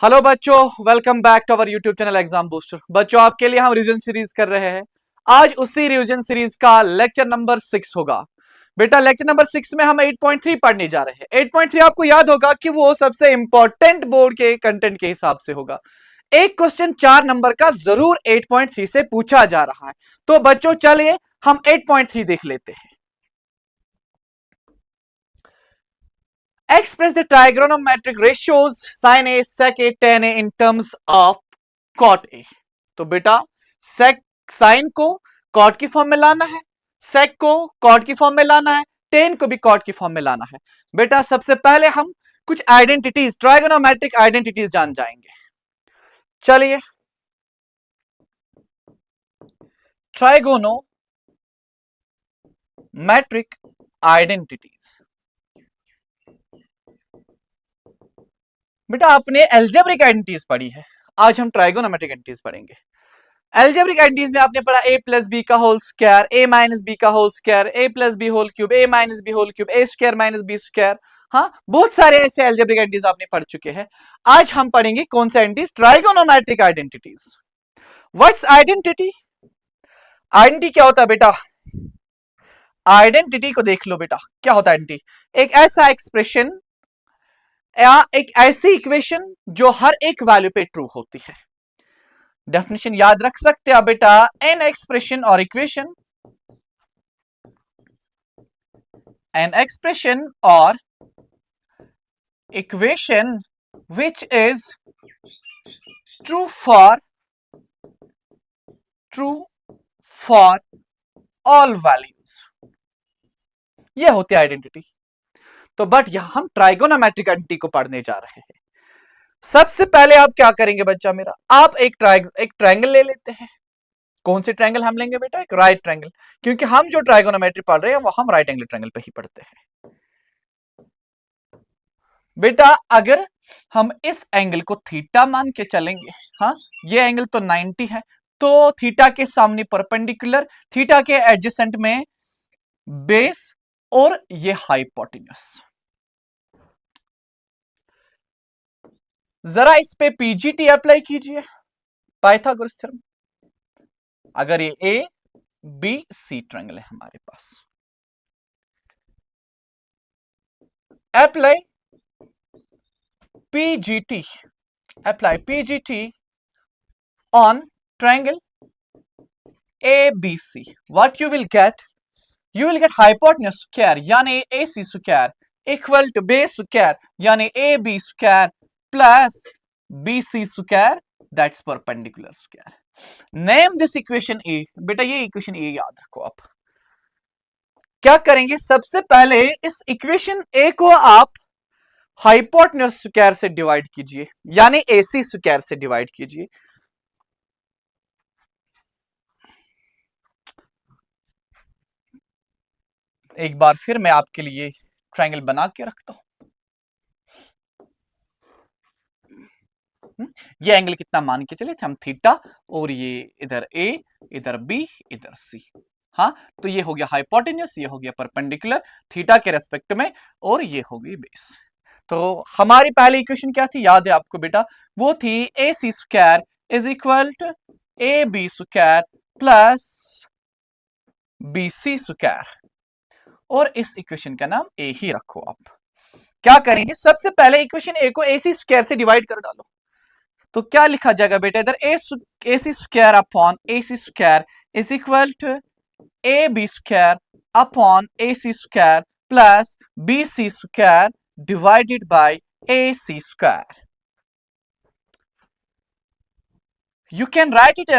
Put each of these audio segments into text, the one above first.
Hello बच्चों, welcome back to our YouTube channel exam booster. बच्चों, आपके लिए हम रिवीजन सीरीज कर रहे हैं। आज उसी रिवीजन सीरीज का लेक्चर नंबर 6 होगा। बेटा, लेक्चर नंबर 6 में हम 8.3 पढ़ने जा रहे हैं। 8.3 आपको याद होगा कि वो सबसे इंपॉर्टेंट बोर्ड के कंटेंट के हिसाब से होगा। एक क्वेश्चन 4 नंबर का जरूर 8.3 से पूछा जा रहा है। तो बच्चों चलिए हम 8.3 देख लेते हैं। Express the trigonometric ratios sin A, sec A, tan A in terms of cot A। तो बेटा sec sin को cot की फॉर्म में लाना है, sec को cot की फॉर्म में लाना है, tan को भी cot की फॉर्म में लाना है। बेटा सबसे पहले हम कुछ आइडेंटिटीज, ट्राइगोनोमेट्रिक आइडेंटिटीज जान जाएंगे। चलिए, ट्राइगोनोमेट्रिक आइडेंटिटीज। बेटा आपने एल्जेब्रिक आइडेंटिटीज पढ़ी है, आज हम ट्राइगोनोमेट्रिक आइडेंटिटीज पढ़ेंगे। एल्जेब्रिक आइडेंटिटीज में आपने पढ़ा a प्लस बी का whole square, a minus b का whole square, a plus B whole cube, a minus b whole cube, a square minus b square. हाँ, बहुत सारे ऐसे एल्जेब्रिक आइडेंटिटीज आपने पढ़ चुके हैं। आज हम पढ़ेंगे कौन से identities? Trigonometric identities. What's identity? Identity क्या होता है बेटा? आइडेंटिटी को देख लो बेटा, क्या होता है आइडेंटिटी? एक ऐसा एक्सप्रेशन या एक ऐसी इक्वेशन जो हर एक वैल्यू पे ट्रू होती है। डेफिनेशन याद रख सकते हैं बेटा, एन एक्सप्रेशन और इक्वेशन, एन एक्सप्रेशन और equation which is true for all values, ये होती है आइडेंटिटी। तो बट यहां हम ट्राइगोनोमेट्रिक आइडेंटिटी को पढ़ने जा रहे हैं। सबसे पहले आप क्या करेंगे बच्चा मेरा? आप एक ट्राइंगल ले लेते हैं। कौन से ट्राइंगल हम लेंगे बेटा? एक राइट ट्राइंगल, क्योंकि हम जो ट्राइगोनोमेट्री पढ़ रहे हैं वो हम राइट एंगल ट्राइंगल पे ही पढ़ते हैं। बेटा अगर हम इस एंगल को थीटा मान के चलेंगे, हाँ ये एंगल तो 90 है, तो थीटा के सामने परपेंडिकुलर, थीटा के एडजेसेंट में बेस और ये हाइपोटेन्यूस। जरा इस पे पीजीटी अप्लाई कीजिए, पाइथागोरस थ्योरम। अगर ये ए बी सी ट्रायंगल है हमारे पास, apply PGT, apply PGT on triangle ABC, what you will get? You will get hypotenuse square यानी AC square equal to base square यानी AB square plus BC square, that's perpendicular square. Name this equation A। बेटा ये equation A याद रखो। आप क्या करेंगे? सबसे पहले इस इक्वेशन A को आप हाइपोटेन्यूस स्क्वायर से डिवाइड कीजिए, यानी AC स्क्वायर से डिवाइड कीजिए। एक बार फिर मैं आपके लिए ट्रायंगल बना के रखता हूं। ये एंगल कितना मान के चले थे हम? थीटा, और ये इधर ए, इधर बी, इधर सी। हाँ, तो ये हो गया हाइपोटेन्यूस, ये हो गया परपेंडिकुलर थीटा के रेस्पेक्ट में, और ये हो गई बेस। तो हमारी पहली इक्वेशन क्या थी, याद है आपको बेटा? वो थी A C square is equal to A B square plus B C square, और इस इक्वेशन का नाम ए ही रखो। आप क्या करेंगे? सबसे पहले इक्वेशन ए को ए सी स्क्वायर से डिवाइड कर डालो। तो क्या लिखा जाएगा बेटा? इधर A C square upon A C square is equal to A B square upon A C square plus B C square divided by A C square. You can write it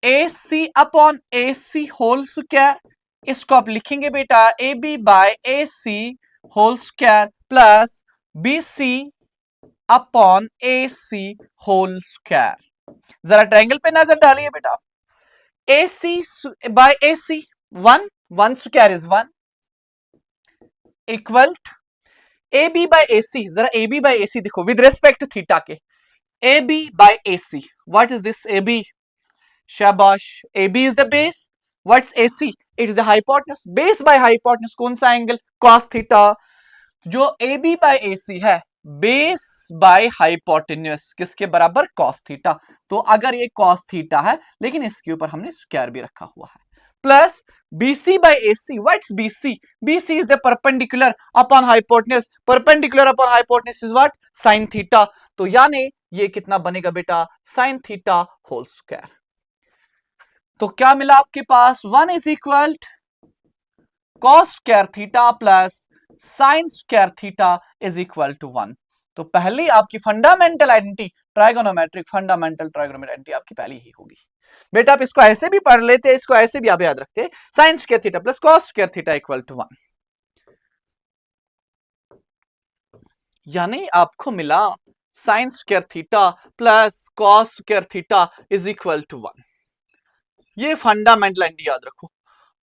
A C upon A C whole square. इसको आप लिखेंगे बेटा A B by A C whole square plus B C upon A C whole square. जरा triangle पे नजर डालिए बेटा। A C by A C, one square is 1 equal A B by A C. जरा ए बी बाय ए सी देखो with respect to theta के। A B by A C, what is this? A B, शाबाश, A B is the base. What's A C? It is the hypotenuse. Base by hypotenuse कौन सा angle? Cos theta. जो ए B by A सी है base by hypotenuse किसके बराबर, cos theta. तो अगर ये कॉस थीटा है लेकिन इसके ऊपर हमने स्क्वायर भी रखा हुआ है, plus BC by AC, what's BC? BC is the perpendicular upon hypotenuse, perpendicular upon hypotenuse is what, sin theta। तो यानी ये कितना बनेगा बेटा, sin theta होल स्क्वायर। तो क्या मिला आपके पास, 1 is equal cos square theta plus sin square theta is equal to 1। तो पहली आपकी fundamental identity, trigonometric fundamental trigonometric identity आपकी पहली ही होगी। बेटा आप इसको ऐसे भी पढ़ लेते, इसको ऐसे भी आप याद रखते, sine square theta plus cos square theta equal to 1। यानी आपको मिला sine square theta plus cos square theta is equal to 1। ये फंडामेंटल आइडेंटिटी याद रखो।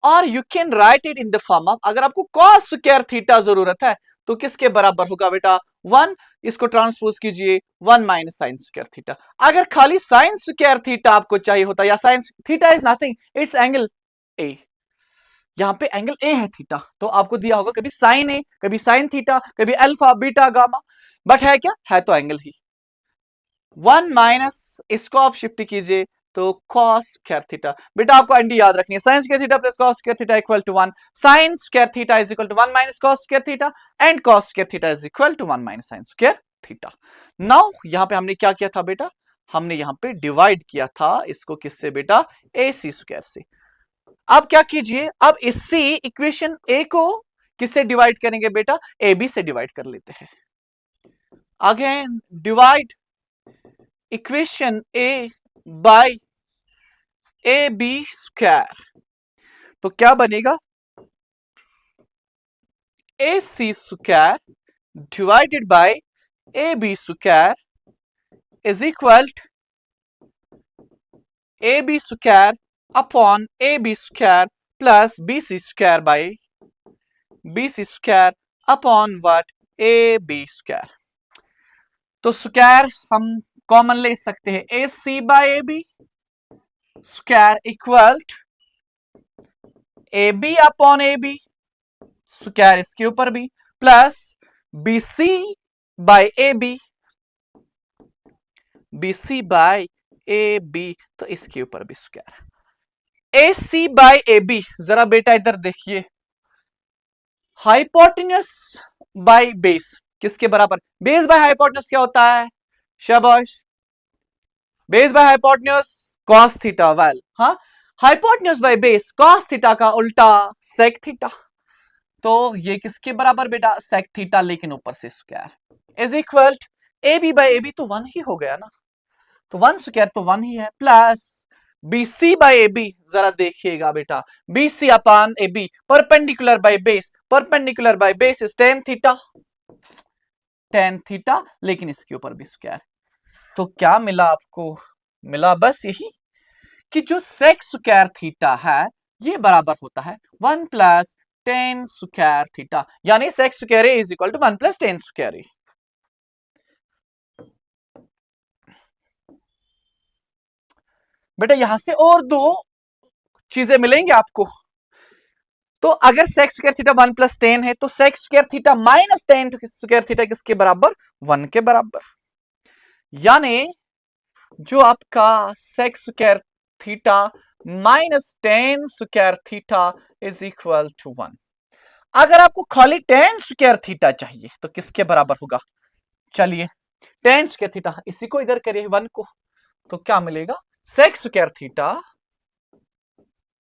और you can write it in the form of, अगर आपको कॉस स्क्वायर थीटा जरूरत है तो किसके बराबर होगा बेटा, 1। इसको ट्रांसपोज कीजिए 1 माइनस साइन स्क्वायर थीटा। अगर खाली साइन स्क्वायर थीटा आपको चाहिए होता, या sine theta is nothing, it's angle A, यहां पे एंगल ए है थीटा, तो आपको दिया होगा कभी साइन ए, कभी साइन थीटा, कभी अल्फा बीटा गामा, बट है क्या, है तो एंगल ही। 1 माइनस इसको आप शिफ्ट कीजिए तो cos स्क्वायर थीटा। बेटा आपको एंटी याद रखनी है, sine square theta plus cos square theta equal to 1, sine square theta is equal to 1 minus cos square theta, and cos square theta is equal to 1 minus sine square theta. Now यहां पे हमने क्या किया था बेटा, हमने यहां पे डिवाइड किया था इसको किससे बेटा, AC स्क्वायर से। अब क्या कीजिए, अब इसी इक्वेशन ए को किससे डिवाइड करेंगे बेटा, AB से डिवाइड कर लेते हैं। Again divide equation A by AB square, तो क्या बनेगा, AC square divided by AB square is equal AB square upon AB square plus BC square by BC square upon what, AB square. तो square हम common ले सकते हैं, AC by AB square equal AB upon AB square इसके ऊपर भी, plus BC by AB, BC by AB तो इसके ऊपर भी स्क्वायर। AC बाय AB, जरा बेटा इधर देखिए, हाइपोटेन्यूस बाय बेस किसके बराबर, बेस बाय हाइपोटेन्यूस क्या होता है, शाबाश, base by hypotenuse cos theta, well हाँ, hypotenuse by base cos theta का उल्टा sec थीटा। तो ये किसके बराबर बेटा, sec थीटा, लेकिन ऊपर से square is equal AB by AB तो 1 ही हो गया ना, तो 1 स्क्वायर तो 1 ही है, प्लस BC बाय AB, जरा देखिएगा बेटा, BC upon AB perpendicular by base, perpendicular by base is tan theta, tan theta, लेकिन इसके ऊपर भी स्क्वायर। तो क्या मिला आपको, मिला बस यही कि जो sec स्क्वायर थीटा है ये बराबर होता है 1 प्लस tan स्क्वायर थीटा, यानी sec square A is equal to 1 plus tan square A. बेटा यहां से और दो चीजें मिलेंगी आपको, तो अगर sec square theta 1 plus tan है तो sec square theta minus tan square theta किसके बराबर, 1 के बराबर। यानी जो आपका sec square theta minus tan square theta is equal to 1। अगर आपको खाली tan स्क्वायर थीटा चाहिए तो किसके बराबर होगा, चलिए tan स्क्वायर थीटा इसी को इधर करिए 1 को, तो क्या मिलेगा, sec स्क्वायर थीटा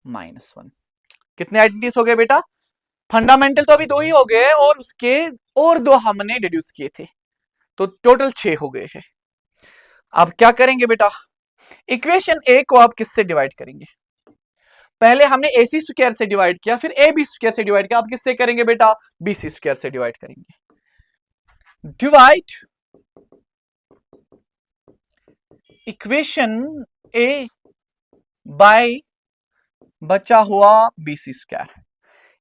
माइनस 1। कितने आइडेंटिटीज हो गए बेटा, फंडामेंटल तो अभी 2 ही हो गए और उसके और 2 हमने डिड्यूस किए थे, तो टोटल 6 हो गए हैं। अब क्या करेंगे बेटा, इक्वेशन ए को आप किससे डिवाइड करेंगे, पहले हमने AC स्क्वायर से डिवाइड किया, फिर AB स्क्वायर से डिवाइड किया, आप किससे करेंगे बेटा, BC स्क्वायर से डिवाइड करेंगे। डिवाइड इक्वेशन ए बाय बचा हुआ BC स्क्वायर।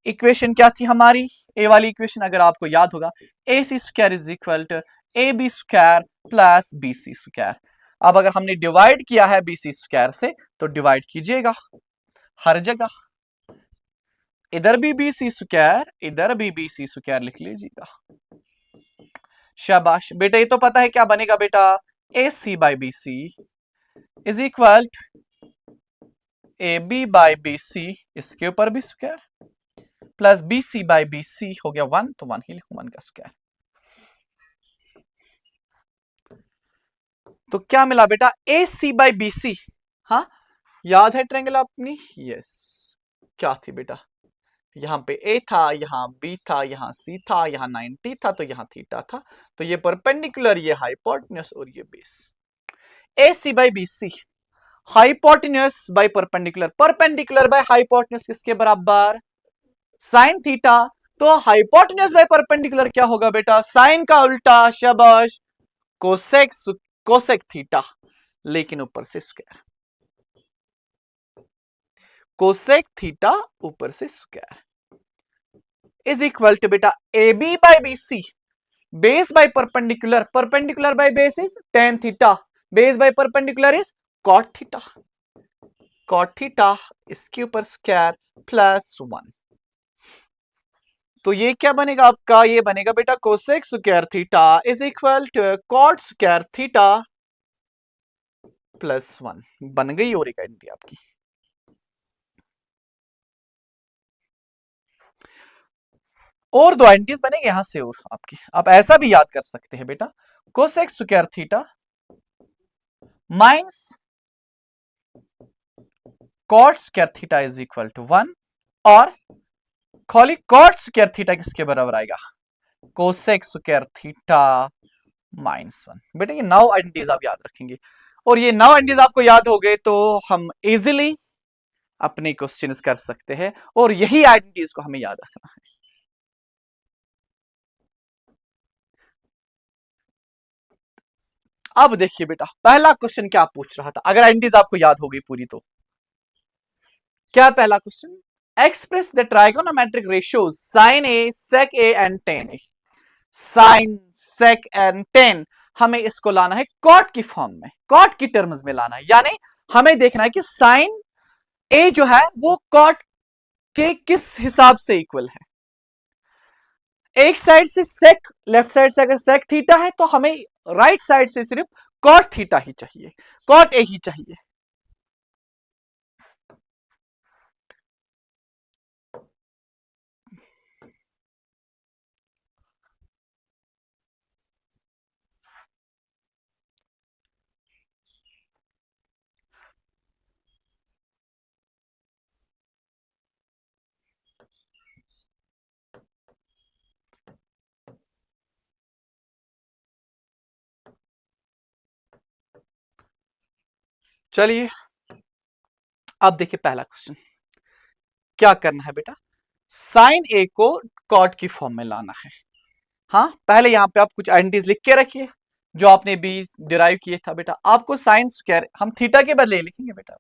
इक्वेशन क्या थी हमारी, ए वाली इक्वेशन अगर आपको याद होगा, AC square is equal to AB square plus BC square. अब अगर हमने डिवाइड किया है BC स्क्वायर से तो डिवाइड कीजिएगा हर जगह, इधर भी BC स्क्वायर, इधर भी BC स्क्वायर लिख लीजिएगा। शाबाश बेटा, ये तो पता है क्या बनेगा बेटा, A C by B C is equal A B by B C, इसके ऊपर भी square, plus B C by B C हो गया 1, तो 1 ही लिखू, 1 का स्क्वायर। तो क्या मिला बेटा, ए सी बाई बी सी। हाँ याद है ट्रायंगल अपनी, यस। क्या थी बेटा, यहाँ पे ए था, यहाँ बी था, यहाँ सी था, यहाँ 90 था, तो यहाँ थीटा था। तो ये परपेंडिकुलर, ये हाइपोटेन्यूस और ये base. A C by B C, hypotenuse by perpendicular, perpendicular by hypotenuse किसके बराबर, साइन थीटा। तो हाइपोटेन्यूस बाय परपेंडिकुलर क्या होगा बेटा, साइन का उल्टा, शाबाश, कोसेक, कोसेक थीटा, लेकिन ऊपर से स्क्वायर, कोसेक थीटा ऊपर से स्क्वायर इज इक्वल टू बेटा A B by B C, base by perpendicular, perpendicular by base is tan theta, base by perpendicular is cot theta, cot theta इसके ऊपर square plus 1। तो ये क्या बनेगा आपका, ये बनेगा बेटा cosec square theta is equal to cot square theta plus 1। बन गई और एक आइडेंटिटी आपकी। और दो आइडेंटिटीज बनेंगे यहां से और आपकी। आप ऐसा भी याद कर सकते हैं बेटा, cosec square theta minus cot square theta is equal to 1, और खाली कॉट स्क्वायर थीटा किसके बराबर आएगा, कोसेक स्क्वायर थीटा माइनस 1। बेटा ये 9 आइडेंटिटीज आप याद रखेंगे, और ये 9 आइडेंटिटीज आपको याद हो गए तो हम इजिली अपने क्वेश्चंस कर सकते हैं, और यही आइडेंटिटीज को हमें याद रखना है। अब देखिए बेटा, पहला क्वेश्चन क्या पूछ रहा था, अगर आइडेंटिटीज आपको याद हो गई पूरी तो क्या पहला question, express the trigonometric ratios sine A, sec A and tan A. Sine, sec and tan, हमें इसको लाना है कॉट की फॉर्म में, कॉट की टर्म्स में लाना है, यानी हमें देखना है कि साइन ए जो है वो कॉट के किस हिसाब से इक्वल है। एक साइड से सेक, लेफ्ट साइड से अगर सेक थीटा है तो हमें राइट साइड से सिर्फ कॉट थीटा ही चाहिए, कॉट ए ही चाहिए। चलिए अब देखिए पहला क्वेश्चन, क्या करना है बेटा, साइन ए को कॉट की फॉर्म में लाना है। हाँ पहले यहां पे आप कुछ आइडेंटिटीज लिख के रखिए जो आपने भी डिराइव किए था बेटा। आपको साइन स्क्वायर हम थीटा के बदले लिखेंगे बेटा,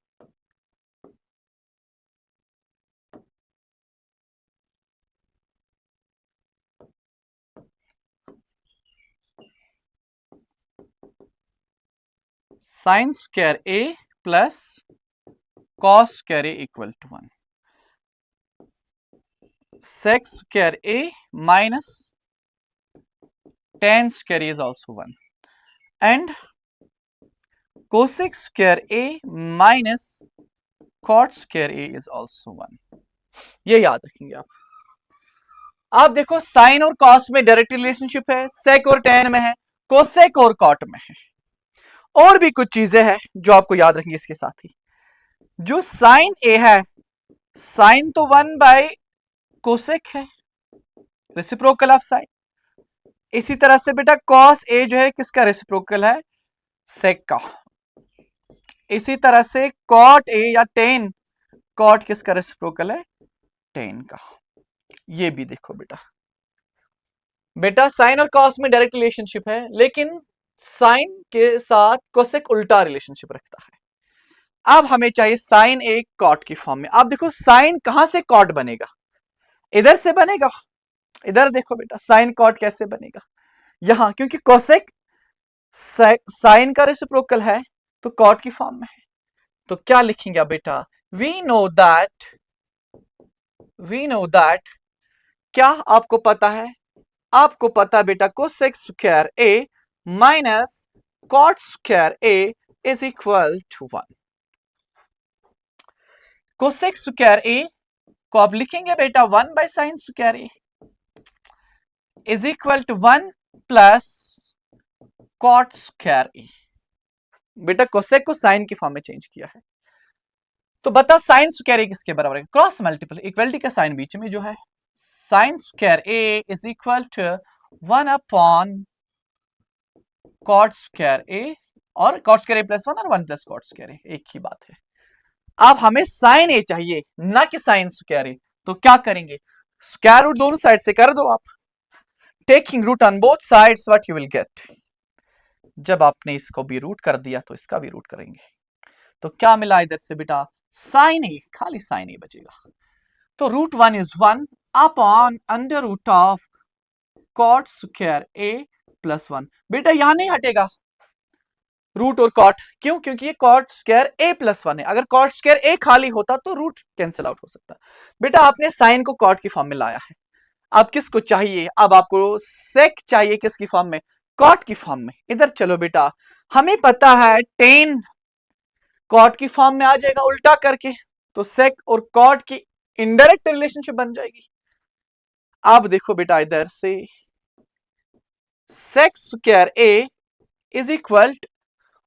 sine square A plus cos square A equal to 1, sec square A minus tan square a is also 1, and cosec square a minus cot square a is also 1। ये याद रखेंगे आप देखो साइन और कॉस में डायरेक्ट रिलेशनशिप है, सेक और ten में है, कोसेक और कॉट में है। और भी कुछ चीजें हैं जो आपको याद रखेंगे इसके साथ ही। जो साइन ए है, साइन तो 1 बाय कोसेक है, रेसिप्रोकल ऑफ साइन। इसी तरह से बेटा कॉस ए जो है किसका रेसिप्रोकल है, सेक का। इसी तरह से कॉट ए या टेन, कॉट किसका रेसिप्रोकल है, टेन का। ये भी देखो बेटा, बेटा साइन और कॉस में डायरेक्ट रिलेशनशिप है, लेकिन साइन के साथ कोसेक उल्टा रिलेशनशिप रखता है। अब हमें चाहिए साइन ए कॉट की फॉर्म में। आप देखो साइन कहां से कॉट बनेगा, इधर से बनेगा। इधर देखो बेटा साइन कॉट कैसे बनेगा, यहां, क्योंकि कोसेक साइन का रेसिप्रोकल है तो कॉट की फॉर्म में है। तो क्या लिखेंगे आप बेटा, वी नो दैट क्या आपको पता है आपको पता बेटा cosec square A minus cot square A is equal to 1। Cosec square A को आप लिखेंगे बेटा 1 by sine square A is equal to 1 plus cot square A. बेटा कोसेक को साइन की फॉर्म में चेंज किया है, तो बताओ साइन स्क्वायर ए किसके बराबर है? क्रॉस मल्टीपल, इक्वलिटी का साइन बीच में जो है, sine square A is equal to 1 upon cot square A, और कॉट स्क्वायर ए प्लस 1 और 1 प्लस कॉट स्क्वायर ए, एक ही बात है। अब हमें साइन ए चाहिए ना कि साइन स्क्वायर ए, तो क्या करेंगे? स्क्वायर रूट दोनों साइड से कर दो आप, taking root on both sides what you will get. जब आपने इसको भी रूट कर दिया तो इसका भी रूट करेंगे, तो क्या मिला इधर से बेटा? साइन ए, खाली साइन ए बचेगा। तो root 1 is 1 upon under root of cot square A plus 1। बेटा यहां नहीं हटेगा रूट और कॉट, क्यों? क्योंकि ये कॉट स्क्वायर ए प्लस 1 है। अगर कॉट स्क्वायर ए खाली होता तो रूट कैंसिल आउट हो सकता। बेटा आपने साइन को कॉट की फॉर्म में लाया है, अब किसको चाहिए? अब आपको सेक चाहिए किसकी फॉर्म में? कॉट की फॉर्म में। इधर चलो बेटा, हमें पता है टेन कॉट की फॉर्म में आ जाएगा उल्टा करके, तो सेक और कॉट की इनडायरेक्ट रिलेशनशिप बन जाएगी। अब देखो बेटा इधर से sec square A is equal to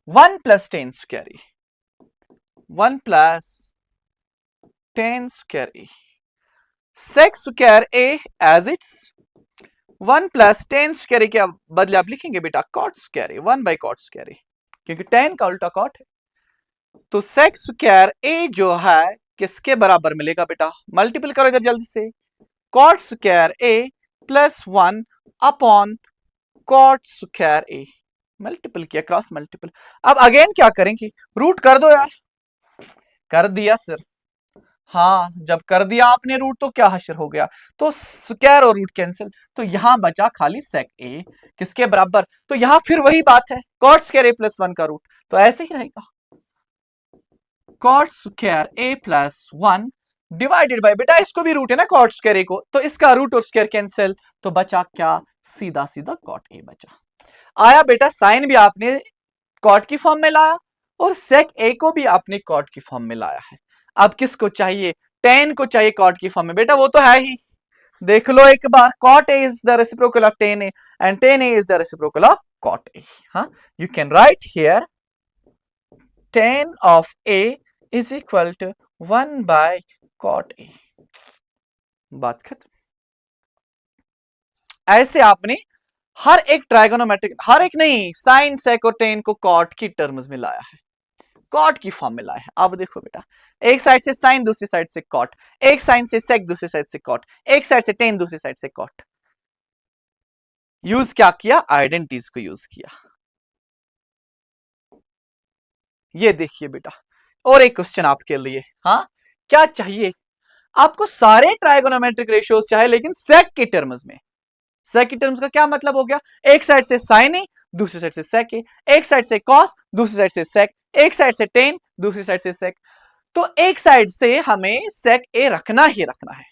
1 plus tan square A, 1 plus tan square A, sec square A as it's 1 plus tan square A के बदले आप लिखेंगे बेटा cot square A, 1 by cot square A, क्योंकि टेन का उल्टा cot है। तो सेक स्क्वायर ए जो है किसके बराबर मिलेगा बेटा? मल्टीपल करो इधर जल्दी से, cot square A plus 1 upon cot square A, multiple किया, क्रॉस मल्टीपल। अब अगेन क्या करेंगे? रूट कर दो यार। कर दिया सर, हाँ जब कर दिया आपने रूट तो क्या हशर हो गया, तो स्क्वायर और रूट कैंसिल, तो यहां बचा खाली सेक ए किसके बराबर? तो यहां फिर वही बात है, कॉट स्क्वायर ए प्लस 1 का रूट, तो ऐसे ही रहेगा cot square A plus 1 divided by, बेटा इसको भी रूट है ना कॉट स्क्वायर ए को, तो इसका रूट और स्क्वायर कैंसिल, तो बचा क्या? सीधा सीधा कॉट ए बचा। आया बेटा, साइन भी आपने कॉट की फॉर्म में लाया और सेक ए को भी आपने कॉट की फॉर्म में लाया है। अब किसको चाहिए? टेन को चाहिए कॉट की फॉर्म में। बेटा वो तो है ही, देख लो एक बार, cot A is the reciprocal of tan A and tan A is the reciprocal of cot A. हाँ, you can write here tan of A is equal to 1 by cot A. बात खत्म। ऐसे आपने हर एक ट्राइगोनोमेट्रिक, हर एक नहीं, sign सेक और ten को कॉट की टर्म्स में लाया है, कॉट की फॉर्म में लाया है। अब देखो बेटा, एक साइड से साइन दूसरी साइड से कॉट, एक साइड से सेक दूसरी साइड से कॉट, एक साइड से टेन दूसरी साइड से कॉट। यूज क्या किया? आइडेंटिटीज को यूज किया। ये देखिए बेटा, और एक क्वेश्चन आपके लिए। हाँ, क्या चाहिए आपको? सारे ट्राइगोनोमेट्रिक रेशियोज चाहे, लेकिन सेक के टर्म्स में। सेक की टर्म्स का क्या मतलब हो गया? एक साइड से साइन ए, दूसरी साइड से सेक ए, एक साइड से कॉस, दूसरी साइड से सेक, एक साइड से टेन, दूसरी साइड से सेक, तो एक साइड से हमें सेक ए रखना ही रखना है।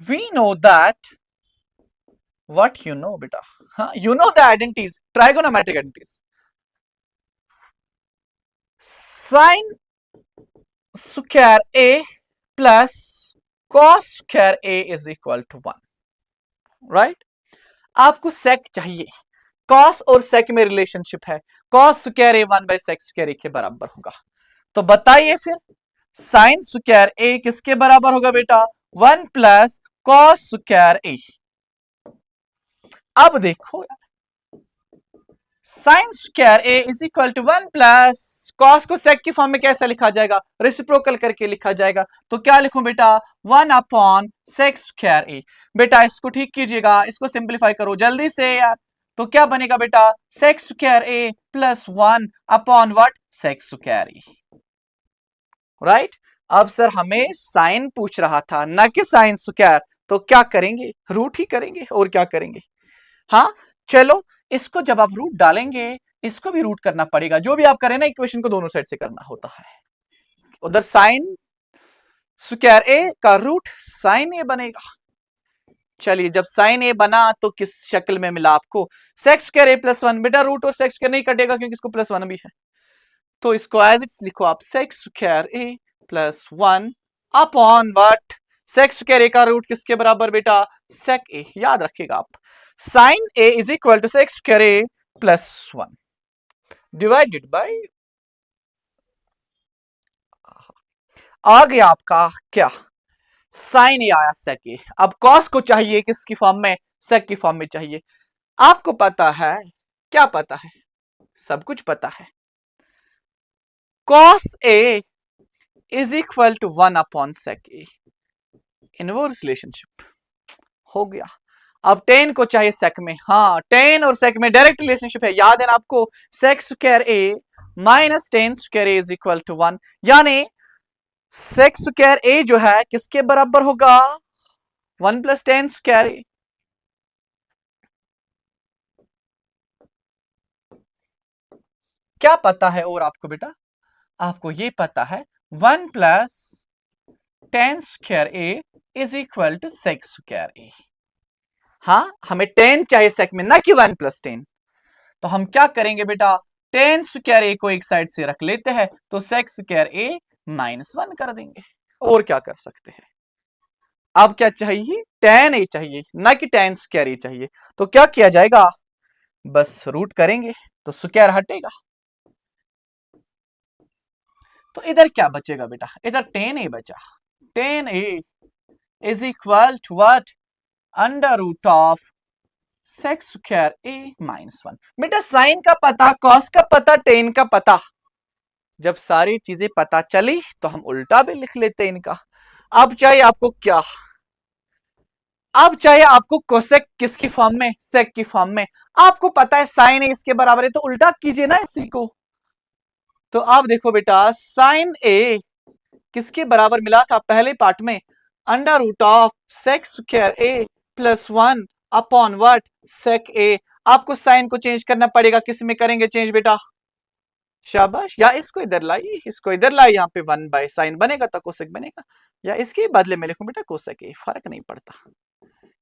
We know that, what you know बेटा? हाँ, you know the identities, trigonometric identities. Sin square A plus cos square A is equal to 1, right? आपको sec चाहिए, cos और sec में रिलेशनशिप है, cos square A 1 by sec square A के बराबर होगा। तो बताइए फिर sin square A किसके बराबर होगा बेटा? 1 प्लस cos square A। अब देखो sine square A is equal to 1 plus cos को सेक की फॉर्म में कैसे लिखा जाएगा? रेसिप्रोकल करके लिखा जाएगा। तो क्या लिखूं बेटा? 1 अपॉन सेक स्क्वायर ए। बेटा इसको ठीक कीजिएगा, इसको सिंप्लीफाई करो जल्दी से यार। तो क्या बनेगा बेटा? Sec square A plus 1 upon what? Sec square A, right. अब सर हमें साइन पूछ रहा था ना कि साइन स्क्वायर, तो क्या करेंगे? रूट ही करेंगे, और क्या करेंगे। हाँ चलो, इसको जब आप रूट डालेंगे, इसको भी रूट करना पड़ेगा। जो भी आप करें ना, इक्वेशन को दोनों साइड से करना होता है। उधर साइन स्क्वायर ए का रूट साइन ए बनेगा। चलिए जब साइन ए बना तो किस शक्ल में मिला आपको, sex square A plus one. बेटा रूट और सेक्स स्क्वायर नहीं कटेगा क्योंकि इसको प्लस वन भी है, तो इसको एज इट्स लिखो आप, sec square A plus one upon what, sec square A का रूट किसके बराबर बेटा, सेक ए। याद रखिएगा आप, sine A is equal to sec square A plus one divided by, आ गया आपका क्या, साइन ए आया सेक ए। अब कॉस को चाहिए किसकी फॉर्म में, सेक की फॉर्म में चाहिए। आपको पता है, क्या पता है, सब कुछ पता है, cos A is equal to one upon sec A, inverse relationship हो गया। अब टेन को चाहिए सेक में, हाँ टेन और सेक में डायरेक्ट रिलेशनशिप है, याद है ना आपको, sec square A minus tan square A is equal to one, यानी सेक स्क्वायर ए जो है किसके बराबर होगा, one plus tan square A. क्या पता है और आपको बेटा, आपको ये पता है one plus tan square A is equal to sec square A. हाँ हमें टेन चाहिए सेक में, ना कि वन प्लस टेन। तो हम क्या करेंगे बेटा, टेन स्क्वायर ए को एक साइड से रख लेते हैं, तो सेक स्क्वायर ए माइनस वन कर देंगे, और क्या कर सकते हैं। अब क्या चाहिए, टेन ए चाहिए, ना कि टेन स्क्वायर ए चाहिए। तो क्या किया जाएगा, बस रूट करेंगे तो स्क्वायर हटेगा, तो इधर क्या बचेगा बेटा, इधर टेन ए बचा, tan A is equal to what, under root of sec square A minus one. बेटा साइन का पता, कॉस का पता, टेन का पता, जब सारी चीजें पता चली तो हम उल्टा भी लिख लेते हैं इनका। अब चाहिए आपको क्या, अब चाहिए आपको कोसेक किसकी फॉर्म में, सेक की फॉर्म में। आपको पता है साइन ए इसके बराबर है, तो उल्टा कीजिए ना इसी को। तो आप देखो बेटा, साइन ए किसके बराबर मिला था पहले पार्ट में, under root of sec square A plus one upon what, sec A. आपको साइन को चेंज करना पड़ेगा, किस में करेंगे चेंज बेटा, शाबाश, या इसको इधर लाई, इसको इधर लाई, यहाँ पे वन बाय साइन बनेगा तो कोसेक बनेगा, या इसके बदले में लिखूं बेटा कोसेक ए, फर्क नहीं पड़ता।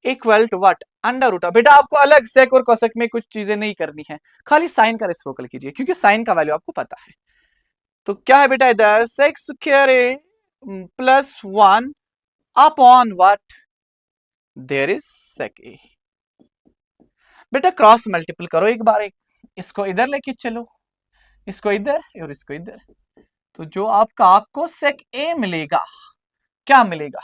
Equal to what, under root of, बेटा आपको अलग सेक और कोसेक में कुछ चीजें नहीं करनी है, खाली साइन का रेसिप्रोकल कीजिए, क्योंकि साइन का वैल्यू आपको पता है। तो क्या है बेटा इधर, sec square A plus one upon what, there is sec A. बेटा क्रॉस मल्टीपल करो एक बार, एक इसको इधर लेके चलो, इसको इधर और इसको इधर, तो जो आपको सेक ए मिलेगा, क्या मिलेगा,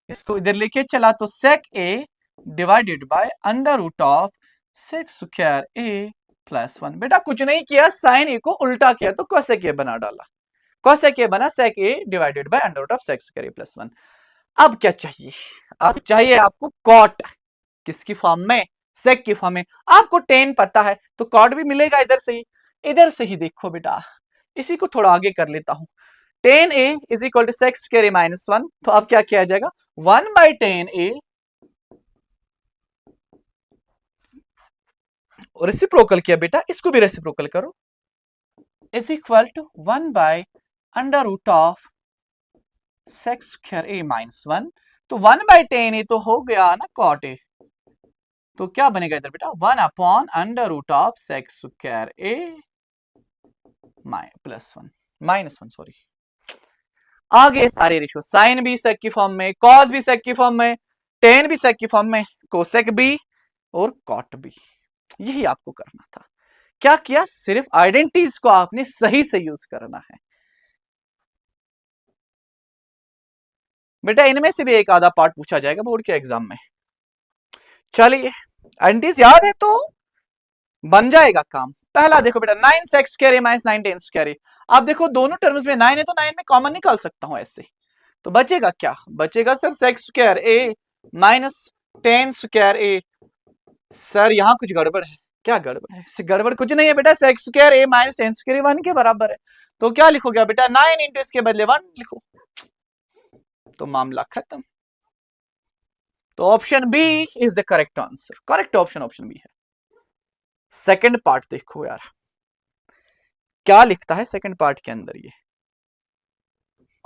इसको इधर लेके चला तो sec A divided by under root of sec square A plus one. बेटा कुछ नहीं किया, साइन ए को उल्टा किया तो कोसेक ए बना डाला, कोसेक ए बना sec A divided by under root of sec square A plus one. अब क्या चाहिए, अब चाहिए आपको कॉट, किसकी फॉर्म में, सेक की फॉर्म में। आपको टेन पता है तो कॉट भी मिलेगा इधर से ही, इधर से ही देखो बेटा, इसी को थोड़ा आगे कर लेता हूं, tan A is equal to sec square A minus one, तो अब क्या किया जाएगा, one by tan A, reciprocal किया बेटा, इसको भी रेसिप्रोकल करो, is equal to one by under root of sec square A minus one. तो वन बाई टेन ए तो हो गया ना कॉट ए, तो क्या बनेगा इधर बेटा, one upon under root of sec square A plus one, minus one sorry. आगे सारे रेशियो, साइन भी सेक की फॉर्म में, कॉस भी सेक की फॉर्म में, टेन भी सेक की फॉर्म में, कोसेक भी और कॉट भी, यही आपको करना था। क्या किया, सिर्फ आइडेंटिटीज को आपने सही से यूज करना है। बेटा इनमें से भी एक आधा पार्ट पूछा जाएगा बोर्ड के एग्जाम में। चलिए आइडेंटिटीज याद है तो बन जाएगा काम। पहला देखो बेटा, nine sex square A minus nine ten square ए। आप देखो दोनों टर्म्स में नाइन है तो नाइन में कॉमन निकाल सकता हूं ऐसे, तो बचेगा क्या, बचेगा sir sex square A minus tan square A. Sir यहाँ कुछ गड़बड़ है, क्या गड़बड़ है, गड़बड़ कुछ नहीं है बेटा, sex square A minus tan square A one के बराबर है, तो क्या लिखोगे बेटा, नाइन इंटू इसके बदले वन लिखो, तो मामला खत्म। तो option B is the correct answer, correct option option B है। सेकंड पार्ट देखो यार, क्या लिखता है सेकंड पार्ट के अंदर ये,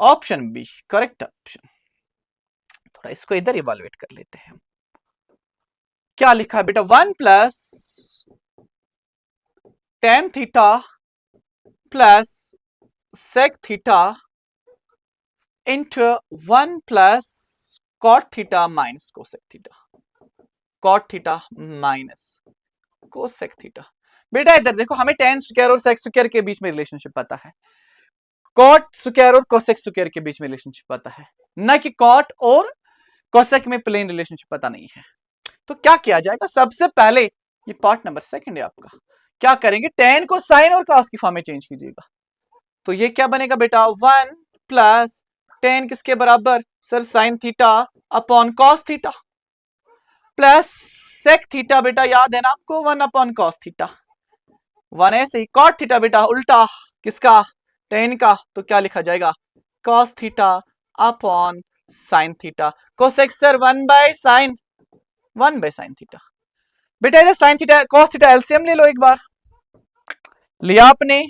ऑप्शन बी करेक्ट ऑप्शन। थोड़ा इसको इधर इवैल्यूएट कर लेते हैं। क्या लिखा है बेटा, 1 plus tan theta plus sec theta into 1 plus cot theta minus cosec theta, cot theta minus cosec theta. बेटा इधर देखो, हमें tan स्क्वायर और sec स्क्वायर के बीच में रिलेशनशिप पता है, cot स्क्वायर और कोसेक स्क्वायर के बीच में रिलेशनशिप पता है, ना कि cot और कोसेक में प्लेन रिलेशनशिप पता नहीं है। तो क्या किया जाएगा, सबसे पहले ये पार्ट नंबर सेकंड है आपका, क्या करेंगे, tan को sin और cos की फॉर्म में चेंज कीजिएगा। तो ये क्या बनेगा बेटा, 1 प्लस tan किसके बराबर sir, sin theta upon cos theta plus sec theta, बेटा याद है ना आपको, 1 अपॉन cos थीटा, 1 ऐसे ही cot थीटा बेटा उल्टा किसका, tan का, तो क्या लिखा जाएगा, cos theta upon sin theta, cosec sir 1 by sin theta. बेटा इधर sin theta cos theta LCM ले लो एक बार, लिया आपने,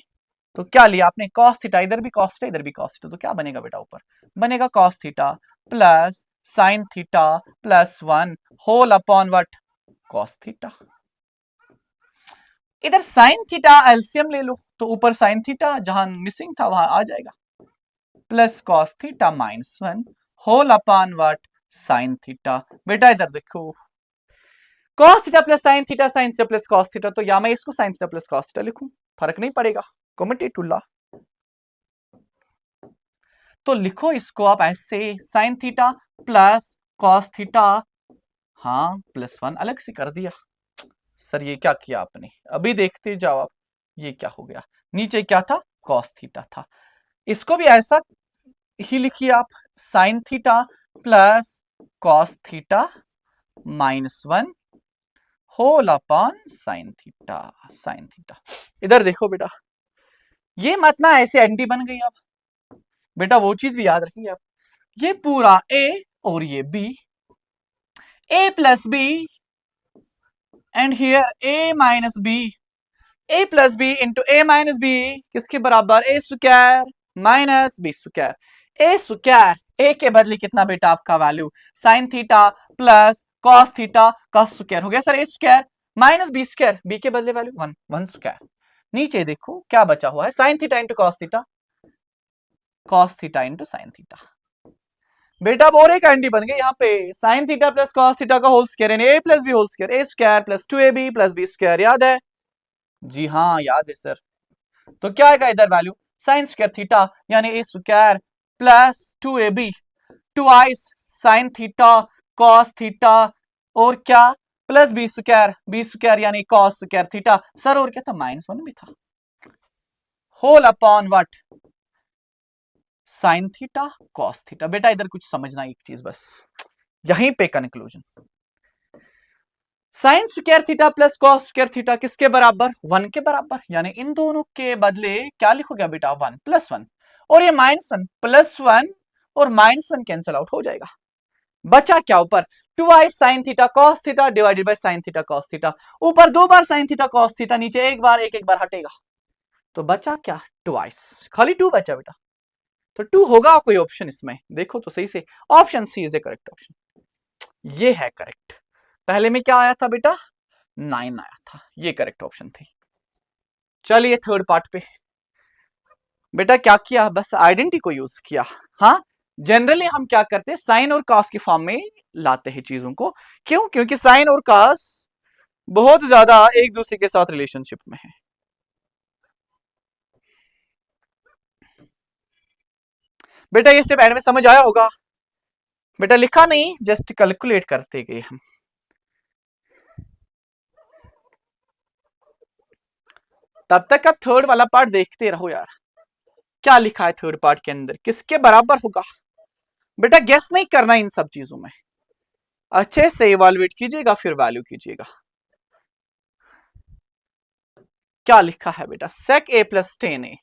तो क्या लिया आपने, cos थीटा, इधर भी cos थीटा इधर भी cos थीटा, तो क्या बनेगा बेटा, ऊपर बनेगा cos theta plus sin theta plus 1 whole upon what, cos theta. इधर sin थीटा एलसीएम ले लो, तो ऊपर sin थीटा जहां मिसिंग था वहां आ जाएगा, plus cos theta minus 1 whole upon what, sin theta. बेटा इधर देखो, cos theta plus sin theta, sin theta plus cos theta, तो या मैं इसको sin theta plus cos theta लिखूं, फर्क नहीं पड़ेगा, कॉमेंटेटुल्ला। तो लिखो इसको आप ऐसे, sin theta plus cos theta, हाँ प्लस 1 अलग से कर दिया। सर ये क्या किया आपने, अभी देखते जाओ आप, ये क्या हो गया, नीचे क्या था, cos थीटा था, इसको भी ऐसा ही लिखिए आप, sin theta plus cos theta minus 1 whole upon sin theta. इधर देखो बेटा, ये मत ना ऐसे एंटी बन गई आप, बेटा वो चीज भी याद रखिए आप, ये पूरा a और ये b, a plus b and here a minus b, a plus b into a minus b किसके बराबर, a square minus b square, a square a के बदले कितना बेटा आपका value, sin theta plus cos theta का स्क्वायर हो गया sir, a square minus b square, b के बदले वैल्यू 1 स्क्वायर। नीचे देखो क्या बचा हुआ है, sin theta into cos theta, cos theta into sin theta. बेटा अब और एक एंटी बन गई यहाँ पे, sin theta plus cos theta का होल स्क्वायर यानी a plus B whole square, a square plus 2ab प्लस b स्क्वायर, याद है, जी हाँ याद है सर। तो क्या आएगा इधर वैल्यू, sin स्क्वायर थीटा यानी a square plus 2ab twice sin theta cos theta और क्या प्लस b स्क्वायर यानी cos स्क्वायर थीटा, सर और क्या था, -1 भी था, whole upon what, sin theta cos theta. बेटा इधर कुछ समझना एक चीज बस, यहीं पे conclusion, sin square theta plus cos square theta किसके बराबर, 1 के बराबर, यानी इन दोनों के बदले क्या लिखोगे बेटा, 1 प्लस 1 और ये -1 प्लस 1 और -1 कैंसिल आउट हो जाएगा, बचा क्या ऊपर, twice sin theta cos theta divided by sin theta cos theta, ऊपर 2 बार sin थीटा cos थीटा, नीचे एक बार हटेगा, तो बचा क्या, ट्वाइस, खाली 2 बचा बेटा, तो 2 होगा कोई ऑप्शन इसमें, देखो तो सही से, option C is the correct option, ये है करेक्ट। पहले में क्या आया था बेटा, 9 आया था, ये करेक्ट ऑप्शन थी। चलिए थर्ड पार्ट पे, बेटा क्या किया, बस आइडेंटिटी को यूज किया, हाँ जनरली हम क्या करते हैं, साइन और कॉस की फॉर्म में लाते हैं चीजों को, क्यों, क्योंकि साइन और कॉस बहुत ज्यादा एक दूसरे के साथ रिलेशनशिप में है। बेटा ये स्टेप एंड में समझ आया होगा, बेटा लिखा नहीं, जस्ट कैलकुलेट करते गए हम। तब तक आप थर्ड वाला पार्ट देखते रहो यार, क्या लिखा है थर्ड पार्ट के अंदर, किसके बराबर होगा, बेटा गेस नहीं करना इन सब चीजों में, अच्छे से इवैल्यूएट कीजिएगा फिर वैल्यू कीजिएगा। क्या लिखा है बेटा, sec a plus 10a,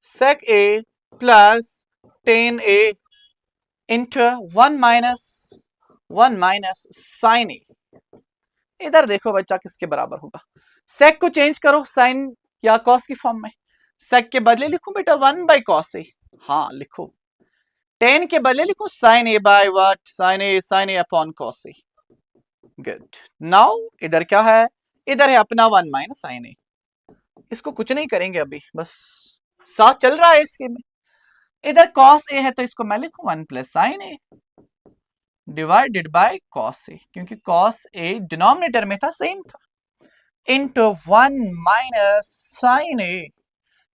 sec a plus 10a into 1 minus sin a, इधर देखो बच्चा किसके बराबर होगा, sec को चेंज करो sin या cos की फॉर्म में, sec के बदले लिखूं बेटा 1 बाई cos a, हाँ लिखो टेन के बदले लिखो sine A by what, sine A upon cos A. Good. Now इधर क्या है, इधर है अपना 1 माइनस साइन ए। इसको कुछ नहीं करेंगे अभी, बस साथ चल रहा है इसके में। इधर कॉस ए है तो इसको मैं लिखूं 1 plus sine A divided by cos A, क्योंकि कॉस ए डिनोमिनेटर में था, सेम था, इंटू 1 माइनस साइन ए।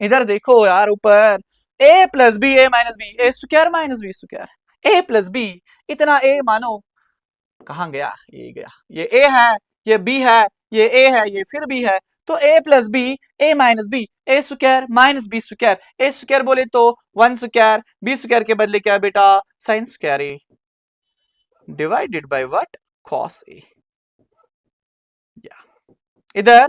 इधर देखो यार ऊपर ए plus B A minus B, A square minus b square, A plus B, इतना ए मानो, कहां गया, ये गया, ये ए है, ये बी है, ये ए है, ये फिर बी है, तो ए प्लस बी ए माइनस बी, ए स्क्वायर माइनस बी स्क्वायर, ए स्क्वायर बोले तो 1 स्क्वायर, बी स्क्वायर के बदले क्या बेटा sine square A divided by what, cos A. इधर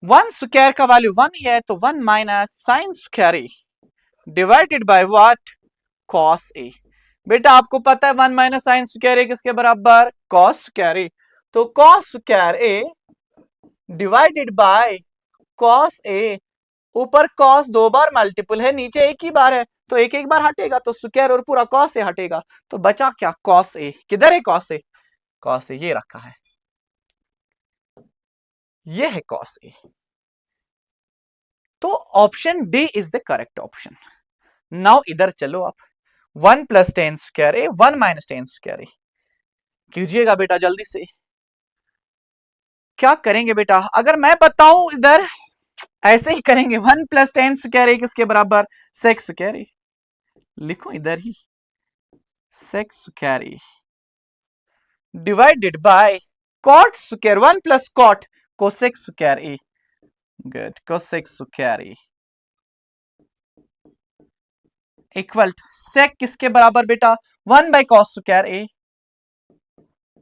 1 स्क्वायर का वैल्यू 1 ही है तो 1 minus sine square A divided by what, cos A. बेटा आपको पता है 1 माइनस साइन स्क्वायर ए किसके बराबर, कॉस स्क्वायर ए, तो cos square A divided by cos A, ऊपर कॉस 2 बार मल्टीपल है, नीचे एक ही बार है, तो एक एक बार हटेगा तो स्क्वायर और पूरा कॉस ए हटेगा, तो बचा क्या, कॉस ए। किधर है कॉस ए, कॉस ए ये रखा है, ये है कॉस ए। तो option D is the correct option. Now इधर चलो आप, 1 plus tan square A 1 minus tan square ए कीजिएगा बेटा जल्दी से। क्या करेंगे बेटा, अगर मैं बताऊं इधर ऐसे ही करेंगे, 1 प्लस टेन स्क्वायर ए किसके बराबर, सेक्स स्क्वायर ए, लिखो इधर ही sec square A divided by cot square 1 plus cot cosec square A. Good, cosec square A equal sec किसके बराबर बेटा, 1 by cos square A,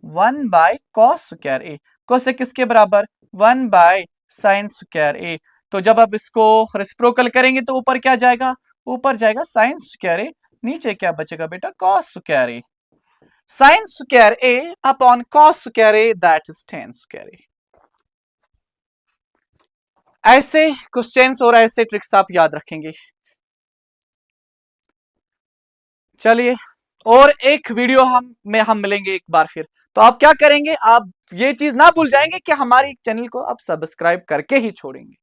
1 by cos square A, cosec किसके बराबर 1 बाय साइन स्क्वायर ए। तो जब आप इसको reciprocal करेंगे तो ऊपर क्या जाएगा, ऊपर जाएगा साइन स्क्वायर ए, नीचे क्या बचेगा बेटा, cos square A. Sine square A upon cos square A that is tan square A. ऐसे क्वेश्चंस और ऐसे ट्रिक्स आप याद रखेंगे। चलिए और एक वीडियो हम मिलेंगे एक बार फिर, तो आप क्या करेंगे, आप ये चीज ना भूल जाएंगे कि हमारी चैनल को आप सब्सक्राइब करके ही छोड़ेंगे।